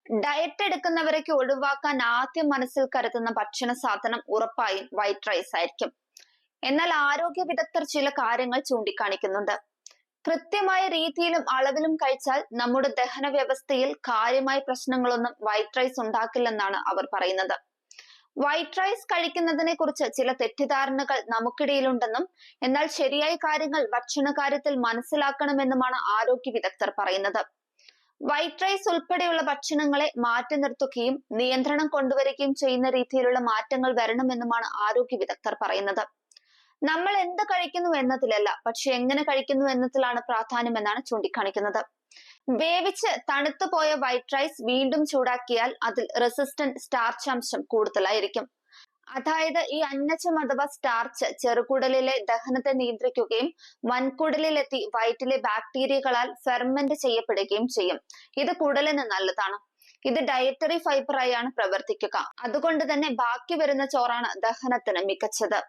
Diet എടുക്കുന്നവരൊക്കെ ഒഴിവാക്കാൻ ആദ്യം മനസ്സിൽ കരുതുന്ന ഭക്ഷണ സാധനം ഉറപ്പായും വൈറ്റ് റൈസ് ആയിരിക്കും. എന്നാൽ ആരോഗ്യ വിദഗ്ധർ ചില കാര്യങ്ങൾ ചൂണ്ടിക്കാണിക്കുന്നുണ്ട്. കൃത്യമായ രീതിയിലും അളവിലും കഴിച്ചാൽ നമ്മുടെ ദഹന വ്യവസ്ഥയിൽ കാര്യമായ പ്രശ്നങ്ങളൊന്നും വൈറ്റ് റൈസ് ഉണ്ടാക്കില്ലെന്നാണ് അവർ പറയുന്നത്. വൈറ്റ് റൈസ് കഴിക്കുന്നതിനെ കുറിച്ച് ചില തെറ്റിദ്ധാരണകൾ നമുക്കിടയിലുണ്ടെന്നും എന്നാൽ ശരിയായ കാര്യങ്ങൾ ഭക്ഷണ കാര്യത്തിൽ മനസ്സിലാക്കണമെന്നുമാണ് ആരോഗ്യ വിദഗ്ധർ പറയുന്നത്. വൈറ്റ് റൈസ് ഉൾപ്പെടെയുള്ള ഭക്ഷണങ്ങളെ മാറ്റി നിർത്തുകയും നിയന്ത്രണം കൊണ്ടുവരികയും ചെയ്യുന്ന രീതിയിലുള്ള മാറ്റങ്ങൾ വരണമെന്നുമാണ് ആരോഗ്യ വിദഗ്ധർ പറയുന്നത്. നമ്മൾ എന്ത് കഴിക്കുന്നു എന്നതിലല്ല, പക്ഷെ എങ്ങനെ കഴിക്കുന്നു എന്നതിലാണ് പ്രാധാന്യമെന്നാണ് ചൂണ്ടിക്കാണിക്കുന്നത്. വേവിച്ച് തണുത്തു പോയ വൈറ്റ് റൈസ് വീണ്ടും ചൂടാക്കിയാൽ അതിൽ റെസിസ്റ്റന്റ് സ്റ്റാർച്ച് അംശം കൂടുതലായിരിക്കും. അതായത് ഈ അന്നജം അഥവാ സ്റ്റാർച്ച് ചെറുകുടലിലെ ദഹനത്തെ നിയന്ത്രിക്കുകയും വൻകുടലിലെത്തി വയറ്റിലെ ബാക്ടീരിയകളാൽ ഫെർമെന്റ് ചെയ്യപ്പെടുകയും ചെയ്യും. ഇത് കുടലിന് നല്ലതാണ്. ഇത് ഡയറ്ററി ഫൈബറായാണ് പ്രവർത്തിക്കുക. അതുകൊണ്ട് തന്നെ ബാക്കി വരുന്ന ചോറാണ് ദഹനത്തിന് മികച്ചത്.